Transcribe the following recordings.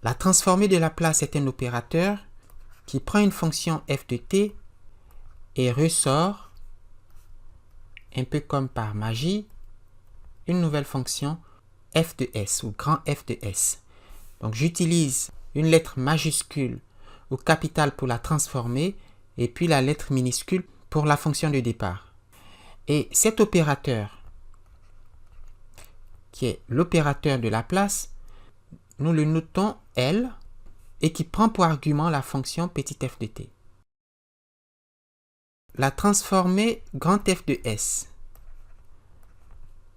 La transformée de Laplace est un opérateur qui prend une fonction f de t et ressort, un peu comme par magie, une nouvelle fonction f de s ou grand F de s. Donc j'utilise une lettre majuscule ou capitale pour la transformer et puis la lettre minuscule pour la fonction de départ. Et cet opérateur, qui est l'opérateur de Laplace, nous le notons L et qui prend pour argument la fonction petit f de t. La transformée grand F de s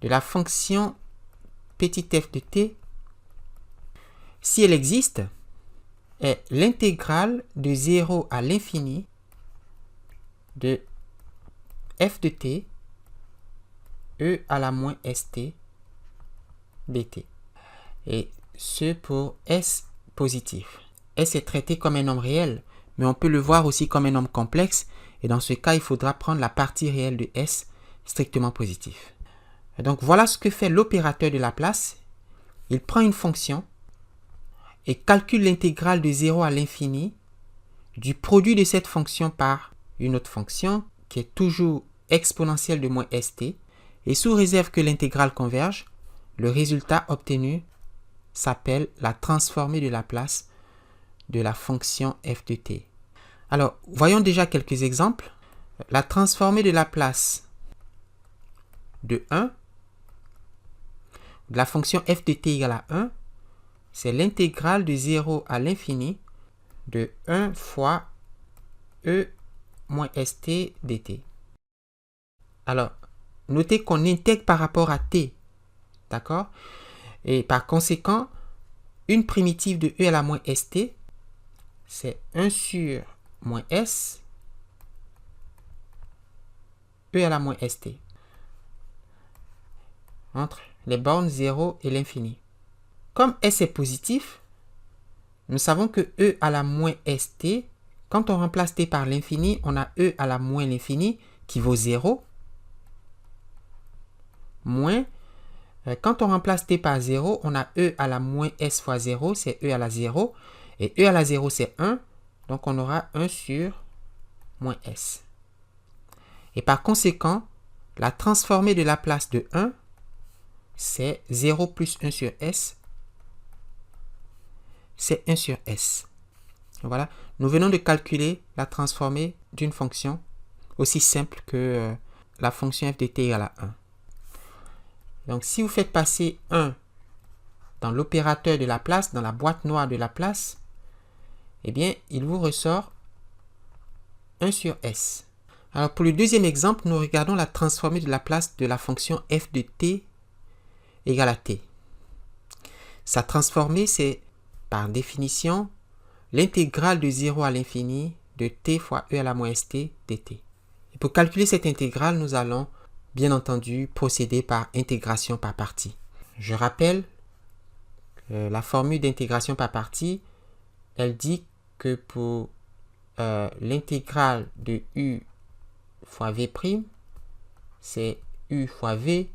de la fonction petit f de t, si elle existe, est l'intégrale de 0 à l'infini de f de t e à la moins st dt. Et ce pour s positif. S est traité comme un nombre réel, mais on peut le voir aussi comme un nombre complexe, et dans ce cas, il faudra prendre la partie réelle de s strictement positif. Et donc voilà ce que fait l'opérateur de Laplace. Il prend une fonction et calcule l'intégrale de 0 à l'infini du produit de cette fonction par une autre fonction qui est toujours exponentielle de moins st, et sous réserve que l'intégrale converge, le résultat obtenu s'appelle la transformée de Laplace de la fonction f de t. Alors, voyons déjà quelques exemples. La transformée de Laplace de 1, de la fonction f de t égale à 1, c'est l'intégrale de 0 à l'infini de 1 fois e moins st dt. Alors, notez qu'on intègre par rapport à t, d'accord? Et par conséquent, une primitive de e à la moins st, c'est 1 sur moins s, e à la moins st, entre les bornes 0 et l'infini. Comme s est positif, nous savons que e à la moins st, quand on remplace t par l'infini, on a e à la moins l'infini qui vaut 0, moins, quand on remplace t par 0, on a e à la moins s fois 0, c'est e à la 0, et e à la 0 c'est 1, donc on aura 1 sur moins s. Et par conséquent, la transformée de Laplace de 1, c'est 0 plus 1 sur s, c'est 1 sur s. Voilà, nous venons de calculer la transformée d'une fonction aussi simple que la fonction f de t égale à 1. Donc si vous faites passer 1 dans l'opérateur de Laplace, dans la boîte noire de Laplace, eh bien, il vous ressort 1 sur s. Alors pour le deuxième exemple, nous regardons la transformée de Laplace de la fonction f de t égale à t. Sa transformée, c'est par définition l'intégrale de 0 à l'infini de t fois e à la moins st dt. Et pour calculer cette intégrale, nous allons bien entendu procéder par intégration par partie. Je rappelle que la formule d'intégration par partie, elle dit que pour l'intégrale de u fois v', c'est u fois v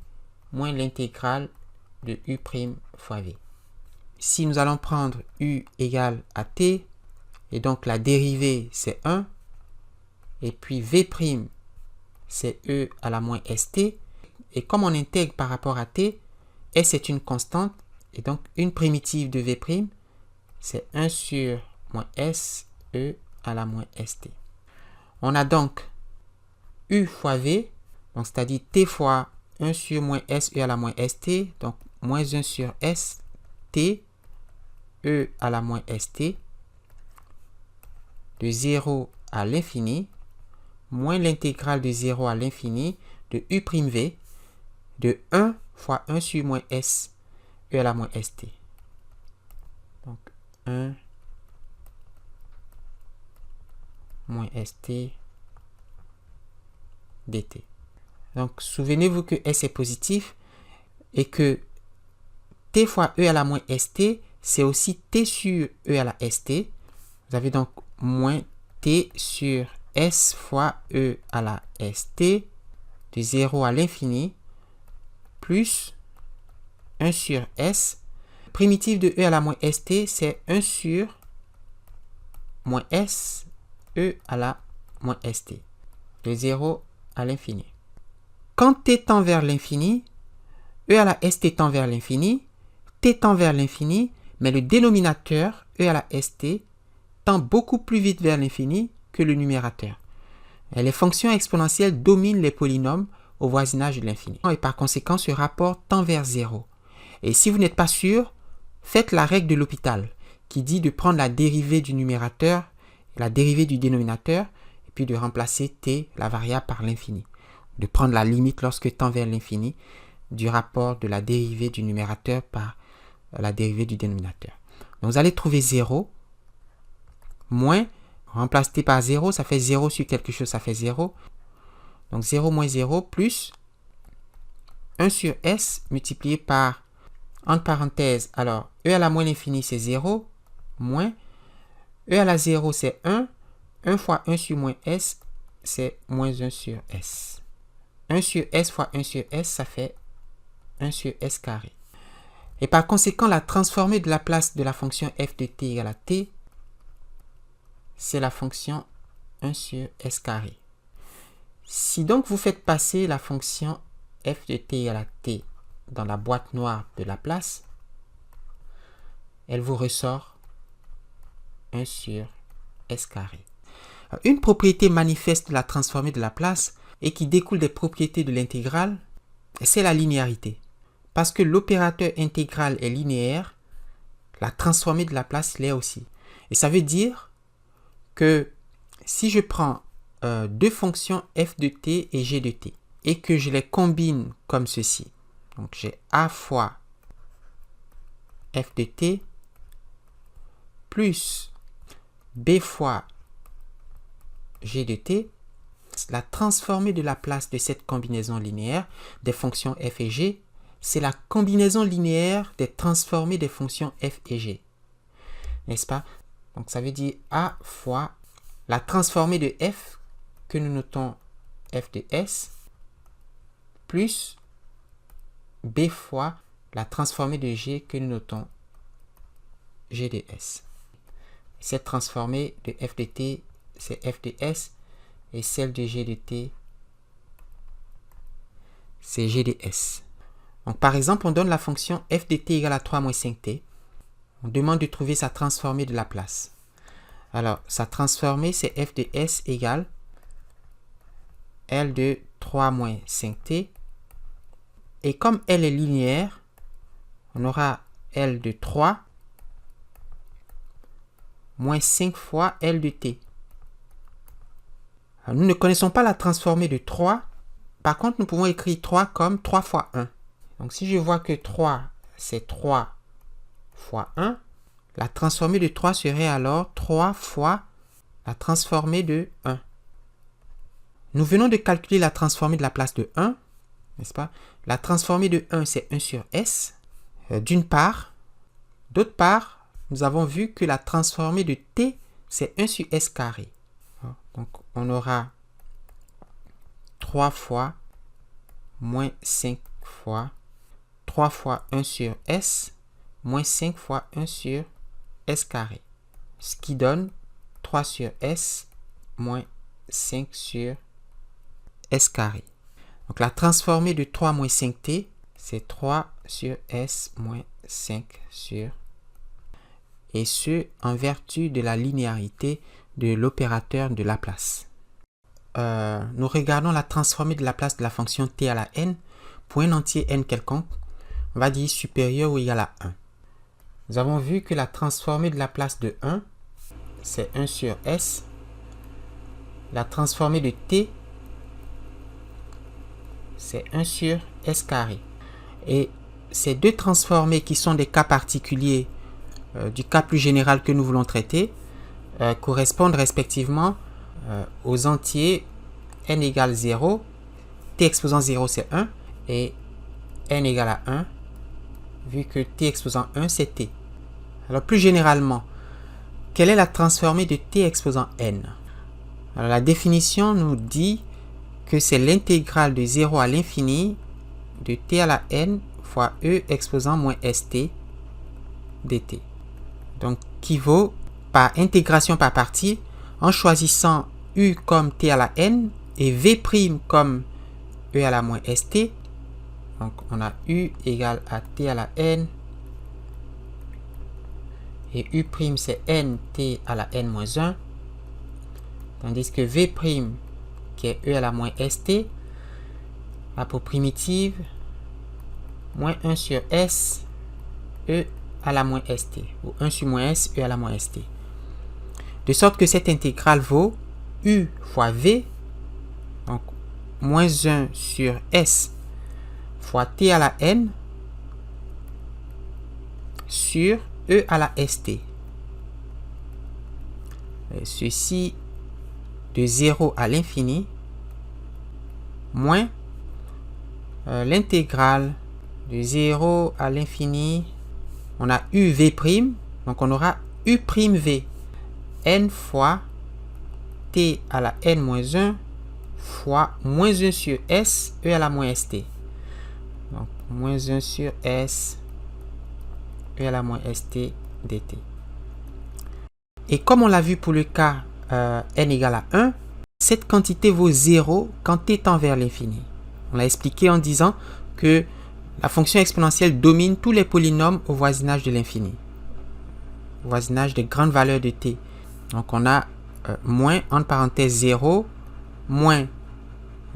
moins l'intégrale de u' fois v. Si nous allons prendre u égale à t, et donc la dérivée c'est 1, et puis v' c'est e à la moins st, et comme on intègre par rapport à t, s est une constante, et donc une primitive de v', c'est 1 sur moins s, e à la moins st. On a donc u fois v, donc c'est-à-dire t fois 1 sur moins s, e à la moins st, donc moins 1 sur s, t, e à la moins st, de 0 à l'infini, moins l'intégrale de 0 à l'infini de u'v, de 1 fois 1 sur moins s, e à la moins st. Donc 1 moins st dt. Donc souvenez-vous que s est positif et que t fois e à la moins st, c'est aussi t sur e à la st. Vous avez donc moins t sur s fois e à la st de 0 à l'infini plus 1 sur s. primitive de e à la moins st, c'est 1 sur moins s, e à la moins st, de 0 à l'infini. Quand t tend vers l'infini, e à la st tend vers l'infini, t tend vers l'infini, mais le dénominateur, e à la st, tend beaucoup plus vite vers l'infini que le numérateur. Et les fonctions exponentielles dominent les polynômes au voisinage de l'infini. Et par conséquent, ce rapport tend vers 0. Et si vous n'êtes pas sûr, faites la règle de L'Hopital, qui dit de prendre la dérivée du numérateur, la dérivée du dénominateur, et puis de remplacer t, la variable, par l'infini. De prendre la limite lorsque tend vers l'infini du rapport de la dérivée du numérateur par la dérivée du dénominateur. Donc vous allez trouver 0, moins, remplace t par 0, ça fait 0 sur quelque chose, ça fait 0. Donc 0 moins 0 plus 1 sur s multiplié par, entre parenthèses, alors e à la moins l'infini c'est 0, moins e à la 0 c'est 1, 1 fois 1 sur moins s c'est moins 1 sur s. 1 sur s fois 1 sur s, ça fait 1 sur s carré. Et par conséquent, la transformée de la place de la fonction f de t égale à t, c'est la fonction 1 sur s carré. Si donc vous faites passer la fonction f de t égale à t dans la boîte noire de Laplace, elle vous ressort 1 sur s carré. Une propriété manifeste de la transformée de Laplace et qui découle des propriétés de l'intégrale, c'est la linéarité. Parce que l'opérateur intégral est linéaire, la transformée de Laplace l'est aussi. Et ça veut dire que si je prends deux fonctions f de t et g de t et que je les combine comme ceci, donc j'ai a fois f de t plus b fois g de t, la transformée de Laplace de cette combinaison linéaire des fonctions f et g, c'est la combinaison linéaire des transformées des fonctions f et g. N'est-ce pas? Donc ça veut dire a fois la transformée de f que nous notons f de s plus b fois la transformée de g que nous notons g de s. Cette transformée de f de t, c'est f de s, et celle de g de t, c'est g de s. Donc par exemple, on donne la fonction f de t égale à 3 moins 5t. On demande de trouver sa transformée de Laplace. Alors, sa transformée, c'est f de s égale L de 3 moins 5t. Et comme L est linéaire, on aura L de 3 moins 5 fois L de t. Alors, nous ne connaissons pas la transformée de 3. Par contre, nous pouvons écrire 3 comme 3 fois 1. Donc, si je vois que 3, c'est 3 fois 1, la transformée de 3 serait alors 3 fois la transformée de 1. Nous venons de calculer la transformée de Laplace de 1, n'est-ce pas? La transformée de 1, c'est 1 sur s, d'une part. D'autre part, nous avons vu que la transformée de t, c'est 1 sur s carré. Donc, on aura 3 fois moins 5 fois 3 fois 1 sur s moins 5 fois 1 sur s carré. Ce qui donne 3 sur s moins 5 sur s carré. Donc la transformée de 3 moins 5t, c'est 3 sur s moins 5 sur, et ce en vertu de la linéarité de l'opérateur de Laplace. Nous regardons la transformée de Laplace de la fonction t à la n pour un entier n quelconque, on va dire supérieur ou égal à 1. Nous avons vu que la transformée de Laplace de 1, c'est 1 sur s. La transformée de t, c'est 1 sur s carré. Et ces deux transformées qui sont des cas particuliers du cas plus général que nous voulons traiter, correspondent respectivement aux entiers n égale 0, t exposant 0 c'est 1, et n égale à 1, vu que t exposant 1 c'est t. Alors plus généralement, quelle est la transformée de t exposant n? Alors la définition nous dit que c'est l'intégrale de 0 à l'infini de t à la n fois e exposant moins st dt. Donc, qui vaut par intégration par partie en choisissant u comme t à la n et v' comme e à la moins st. Donc, on a u égale à t à la n et u' c'est n t à la n moins 1. Tandis que v' qui est e à la moins st a pour primitive moins 1 sur s e à la moins st, ou 1 sur moins s e à la moins st. De sorte que cette intégrale vaut u fois v, donc moins 1 sur s fois t à la n sur e à la st. Et ceci de 0 à l'infini moins l'intégrale de 0 à l'infini, on a uv', donc on aura u'v, n fois t à la n moins 1 fois moins 1 sur s e à la moins st. Donc moins 1 sur s e à la moins st dt. Et comme on l'a vu pour le cas n égale à 1, cette quantité vaut 0 quand t tend vers l'infini. On l'a expliqué en disant que la fonction exponentielle domine tous les polynômes au voisinage de l'infini, au voisinage des grandes valeurs de t. Donc on a moins, entre parenthèses 0, moins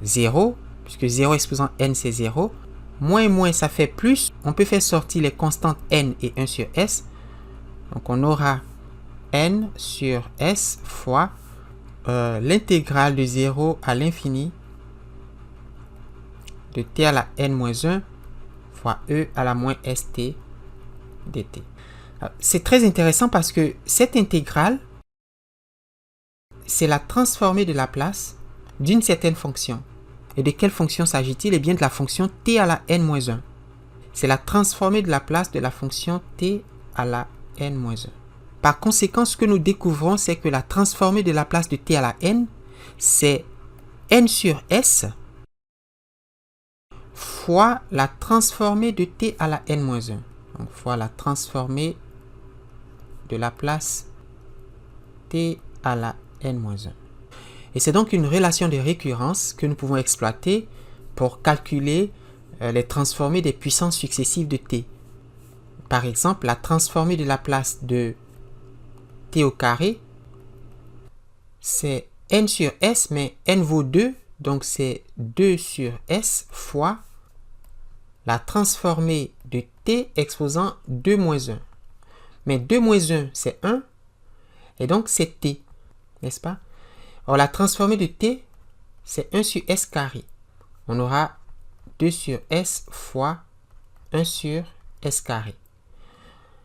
0, puisque 0 exposant n c'est 0. Moins et moins ça fait plus. On peut faire sortir les constantes n et 1 sur s. Donc on aura n sur s fois l'intégrale de 0 à l'infini de t à la n moins 1 fois e à la moins st dt. C'est très intéressant parce que cette intégrale, c'est la transformée de Laplace d'une certaine fonction. Et de quelle fonction s'agit-il? Eh bien de la fonction t à la n moins 1. C'est la transformée de Laplace de la fonction t à la n moins 1. Par conséquent, ce que nous découvrons, c'est que la transformée de Laplace de t à la n, c'est n sur s fois la transformée de t à la n moins 1. Donc, fois la transformée de Laplace t à la n moins 1. Et c'est donc une relation de récurrence que nous pouvons exploiter pour calculer les transformées des puissances successives de t. Par exemple, la transformée de Laplace de t au carré, c'est n sur s, mais n vaut 2, donc c'est 2 sur s fois la transformée de t exposant 2 moins 1. Mais 2 moins 1, c'est 1, et donc c'est t, n'est-ce pas? Or, la transformée de t, c'est 1 sur s carré. On aura 2 sur s fois 1 sur s carré.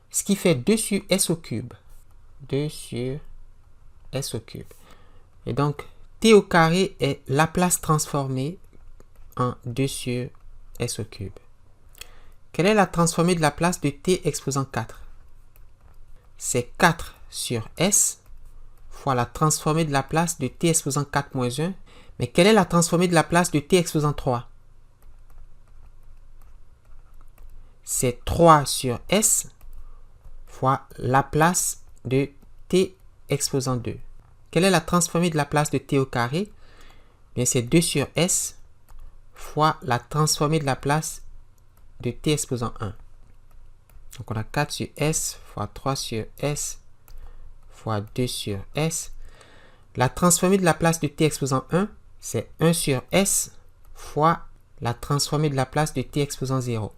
Ce qui fait 2 sur s au cube. 2 sur s au cube. Et donc, t au carré est Laplace transformée en 2 sur s au cube. Quelle est la transformée de Laplace de t exposant 4? C'est 4 sur s fois la transformée de Laplace de t exposant 4 moins 1. Mais quelle est la transformée de Laplace de t exposant 3? C'est 3 sur s fois Laplace de t exposant 2. Quelle est la transformée de Laplace de t au carré? Bien, c'est 2 sur s fois la transformée de Laplace de t exposant 1. Donc, on a 4 sur s fois 3 sur s fois 2 sur s. La transformée de Laplace de t exposant 1, c'est 1 sur s fois la transformée de Laplace de t exposant 0,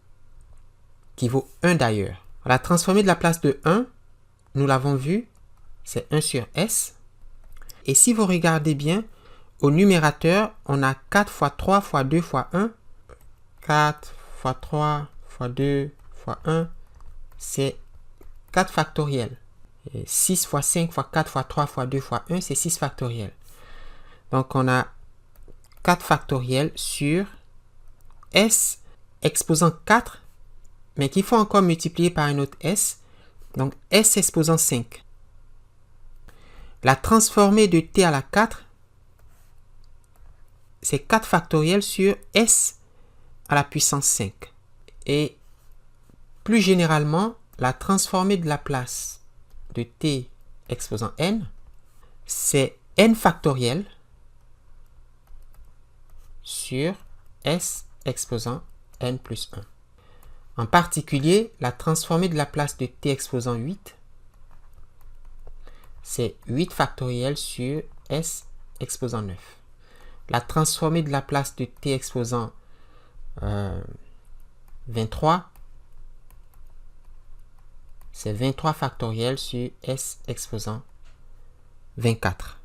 qui vaut 1 d'ailleurs. La transformée de Laplace de 1, nous l'avons vu, c'est 1 sur s. Et si vous regardez bien, au numérateur, on a 4 fois 3 fois 2 fois 1. 4 fois 3 fois 2 fois 1, c'est 4 factoriel. Et 6 fois 5 fois 4 fois 3 fois 2 fois 1, c'est 6 factoriel. Donc, on a 4 factoriel sur s exposant 4, mais qu'il faut encore multiplier par un autre s. Donc, s exposant 5. La transformée de t à la 4, c'est 4 factoriel sur s à la puissance 5. Et plus généralement, la transformée de la place de t exposant n, c'est n factoriel sur s exposant n plus 1. En particulier, la transformée de la place de t exposant 8, c'est 8 factoriel sur s exposant 9. La transformée de la place de t exposant 23, c'est 23 factoriel sur s exposant 24.